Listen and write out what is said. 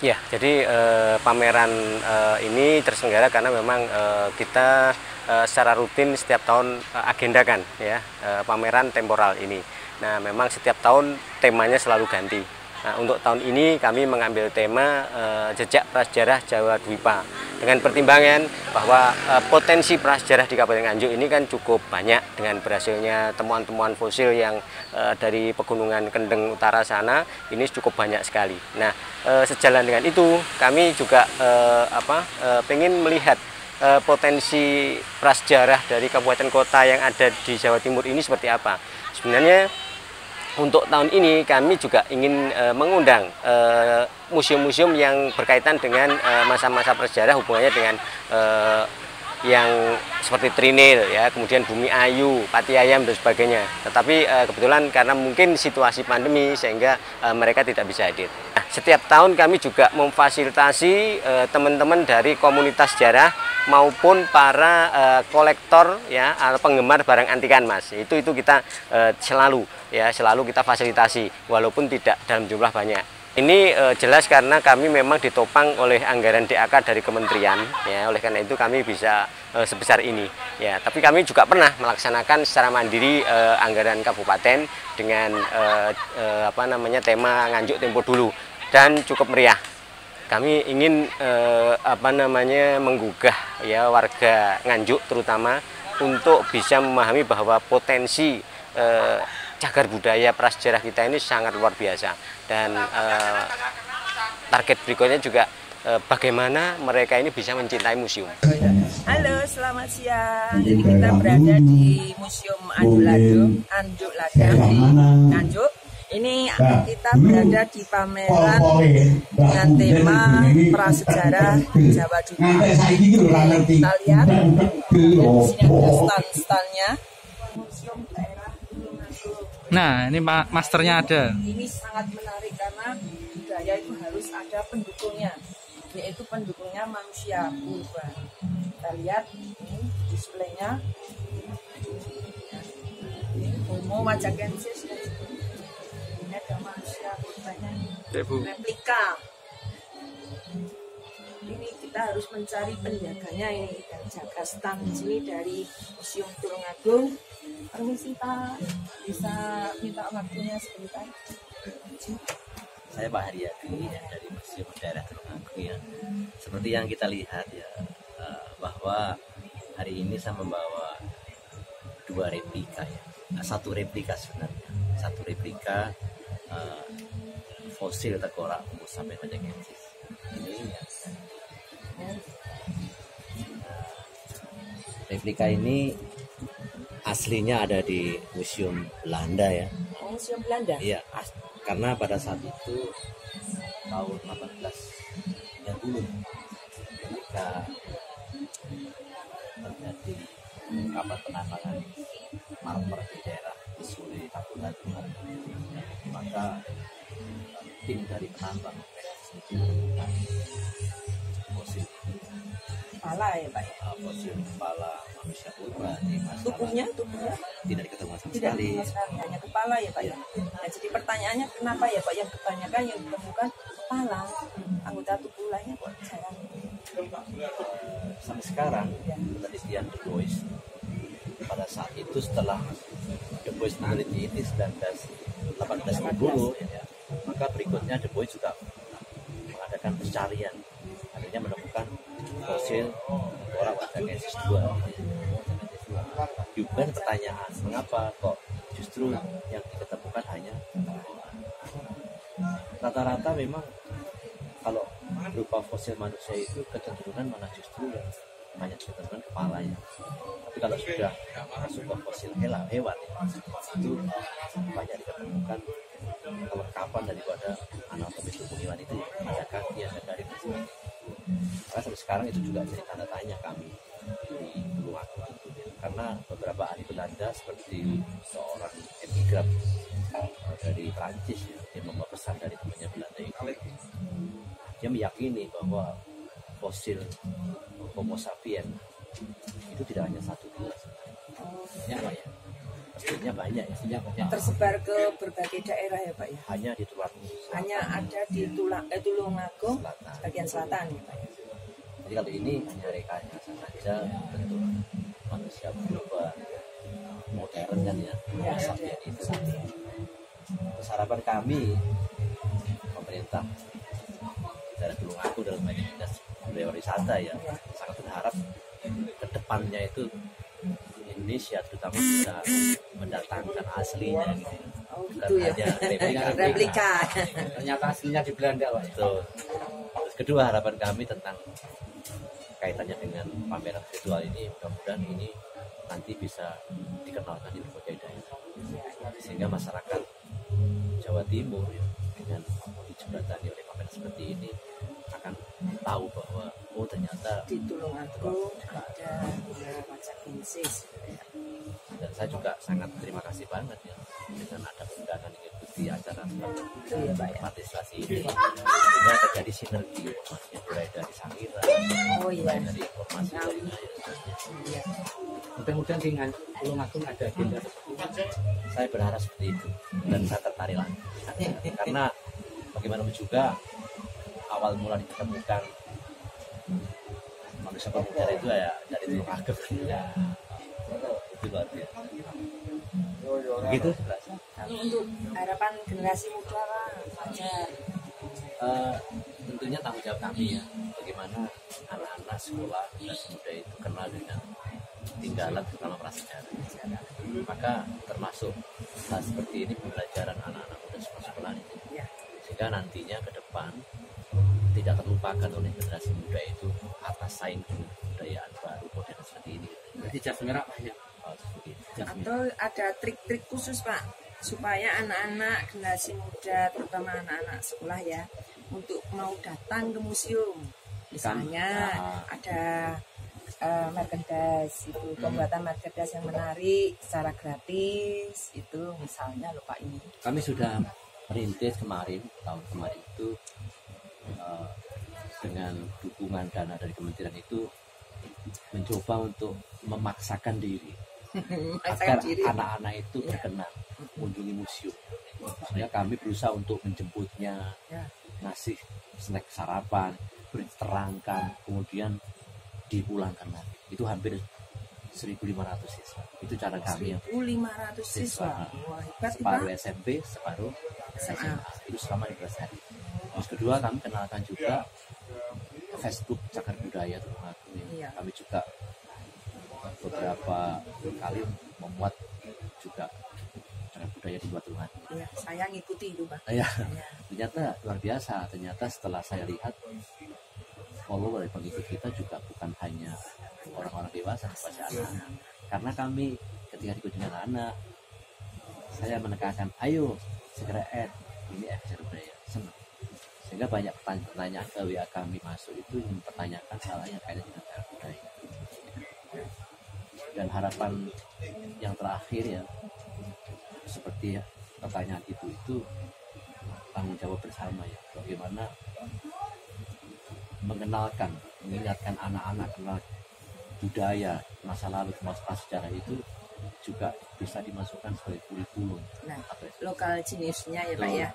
Ya, jadi pameran ini terselenggara karena memang kita secara rutin setiap tahun agendakan ya pameran temporal ini. Nah, memang setiap tahun temanya selalu ganti. Nah, untuk tahun ini kami mengambil tema jejak prasejarah Jawa Dwipa dengan pertimbangan bahwa potensi prasejarah di Kabupaten Nganjuk ini kan cukup banyak dengan berhasilnya temuan-temuan fosil yang dari pegunungan Kendeng Utara sana ini cukup banyak sekali. Nah, sejalan dengan itu kami juga pengen melihat potensi prasejarah dari kabupaten kota yang ada di Jawa Timur ini seperti apa. Sebenarnya untuk tahun ini kami juga ingin mengundang museum-museum yang berkaitan dengan masa-masa prasejarah hubungannya dengan yang seperti Trinil ya, kemudian Bumi Ayu, Pati Ayam dan sebagainya. Tetapi kebetulan karena mungkin situasi pandemi sehingga mereka tidak bisa hadir. Nah, setiap tahun kami juga memfasilitasi teman-teman dari komunitas sejarah maupun para kolektor ya atau penggemar barang antikan, Mas. Itu kita selalu kita fasilitasi walaupun tidak dalam jumlah banyak. Ini jelas karena kami memang ditopang oleh anggaran DAK dari kementerian ya, oleh karena itu kami bisa sebesar ini ya. Tapi kami juga pernah melaksanakan secara mandiri anggaran kabupaten dengan tema Nganjuk Tempo Dulu dan cukup meriah. Kami ingin menggugah ya warga Nganjuk terutama untuk bisa memahami bahwa potensi cagar budaya prasejarah kita ini sangat luar biasa dan target berikutnya juga bagaimana mereka ini bisa mencintai museum. Halo, selamat siang. Jadi kita berada di Museum Anjuk Ladang di Nganjuk. Ini kita berada di pameran dengan tema prasejarah Jawa Dwipa. Kita lihat di sini ada stand-standnya. Museum daerah Nah, ini masternya ada. Ini sangat menarik karena budaya itu harus ada pendukungnya, yaitu pendukungnya manusia purba. Kita lihat ini displaynya, Homo majakensis. Ini ada manusia purbanya, replika. Ini kita harus mencari penjaganya ini dan jaga stand di sini dari Museum Tulungagung. Permisi Pak, bisa minta waktunya sebentar? Saya Pak Haryadi ya, dari Museum Daerah Tulungagung ya. Seperti yang kita lihat ya, bahwa hari ini saya membawa dua replika ya. Satu replika sebenarnya, satu replika fosil tengkorak Homo sapiens majakensis. Ini ya. Replika ini aslinya ada di Museum Belanda ya. Oh, Museum Belanda? Iya, karena pada saat itu tahun 1830 ketika terjadi pengungkapan penambangan marmer di daerah Isule Kabupaten maka tim dari penambang menemukan fosil kepala ya Pak ya? Fosil kepala manusia purba di tubuhnya tidak diketemukan sama tidak sekali. Hanya kepala ya Pak ya? Nah, jadi pertanyaannya kenapa ya Pak yang kebanyakan yang ditemukan kepala, anggota tubuh lainnya kok jarang? Sampai sekarang penelitian Du Bois pada saat itu setelah Du Bois meneliti ini 1880 ya, maka berikutnya Du Bois juga mengadakan pencarian, akhirnya menemukan fosil orang majakensis 2. Juga pertanyaan, mengapa kok justru yang diketemukan hanya rata-rata memang kalau berupa fosil manusia itu kecenderungan malah justru yang banyak ditemukan kepalanya. Tapi kalau sudah masuk ke fosil hewan itu banyak ditemukan kelengkapan daripada anatomi tubuh hewan itu, ada kaki, ada garis. Maka sampai sekarang itu juga jadi tanda tanya kami di Tulungagung itu, karena beberapa ahli Belanda seperti seorang emigrant dari Prancis ya, yang membawa pesan dari temannya Belanda itu, dia meyakini bahwa fosil Homo sapiens itu tidak hanya 1 2 sebenarnya, ya. Masjidnya banyak ya. Masjidnya banyak. Tersebar ke berbagai daerah ya Pak ya. Hanya di Tulung Hanya ada di Tulungagung bagian selatan ya Pak ya. Jadi kalau ini hanya rekayasa saja bentuk manusia berubah modern kan ya. Masaknya itu. Terus harapan kami pemerintah daerah Tulungagung dalam banyak dinas budaya wisata ya sangat berharap ke depannya itu Indonesia terutama bisa mendatangkan aslinya gitu. Oh Bukan gitu ya. hanya Replika. Ternyata aslinya di Belanda, Pak. Betul. Terus kedua harapan kami tentang kaitannya dengan pameran virtual ini, mudah-mudahan ini nanti bisa dikenalkan di berbagai daerah sehingga masyarakat Jawa Timur ya, dengan dijembatani oleh pameran seperti ini akan tahu bahwa oh ternyata Di Tulungagung ada Wajak Insis. dan saya juga sangat terima kasih banget ya dengan ada undangan mengikuti acara Itu ya Pak ya. partisipasi ini sehingga terjadi sinergi informasi mulai dari Sangira Oh iya. mulai dari informasi dari Iya. Mudah-mudahan di Tulungagung ada agenda. saya berharap seperti itu dan saya tertarik lagi karena bagaimanapun juga awal mula ditemukan manusia pemudara itu ya dari Tulungagung ya itu luar biasa begitu Lalu untuk harapan generasi muda Pak Fajar. tentunya tanggung jawab kami ya bagaimana anak-anak sekolah dan muda itu kenal dengan tinggalan terutama prasejarah maka termasuk hal seperti ini pembelajaran anak-anak muda sekolah ini sehingga nantinya ke depan tidak terlupakan oleh generasi muda itu atas saing kebudayaan baru modern seperti ini. Berarti jas merah banyak. Seperti itu. Atau ada trik-trik khusus Pak supaya anak-anak generasi muda terutama anak-anak sekolah ya untuk mau datang ke museum misalnya ada merchandise itu pembuatan merchandise yang menarik secara gratis itu misalnya lho Pak ini Kami sudah merintis tahun kemarin itu dengan dukungan dana dari kementerian itu mencoba untuk memaksakan diri agar anak-anak itu berkenan mengunjungi museum. Sebenarnya kami berusaha untuk menjemputnya, ngasih snack sarapan, terangkan, kemudian dipulangkan lagi. Itu hampir 1.500 siswa. Itu cara kami yang 1.500 siswa. Wah, hebat separuh Pak. SMP, separuh SMA. Itu selama 15 hari. Terus kedua kami kenalkan juga Facebook Cagar Budaya Tulungagung. Iya. Kami juga beberapa kali memuat juga cagar budaya di luar Tulungagung. Iya, saya ngikuti itu Pak. Ya, ternyata luar biasa. Ternyata setelah saya lihat follower dari pengikut kita juga bukan hanya orang-orang dewasa, masih anak-anak. Karena kami ketika dikunjungi anak-anak, saya menekankan, ayo segera add ini cagar budaya. Senang. Sehingga banyak pertanyaan ke WA kami masuk itu mempertanyakan hal yang kaitan dengan cagar budaya. Dan harapan yang terakhir ya, seperti pertanyaan itu tanggung jawab bersama ya, bagaimana mengingatkan anak-anak kenal budaya masa lalu masa sejarah itu juga bisa dimasukkan sebagai kurikulum. Nah, lokal jenisnya ya Pak ya.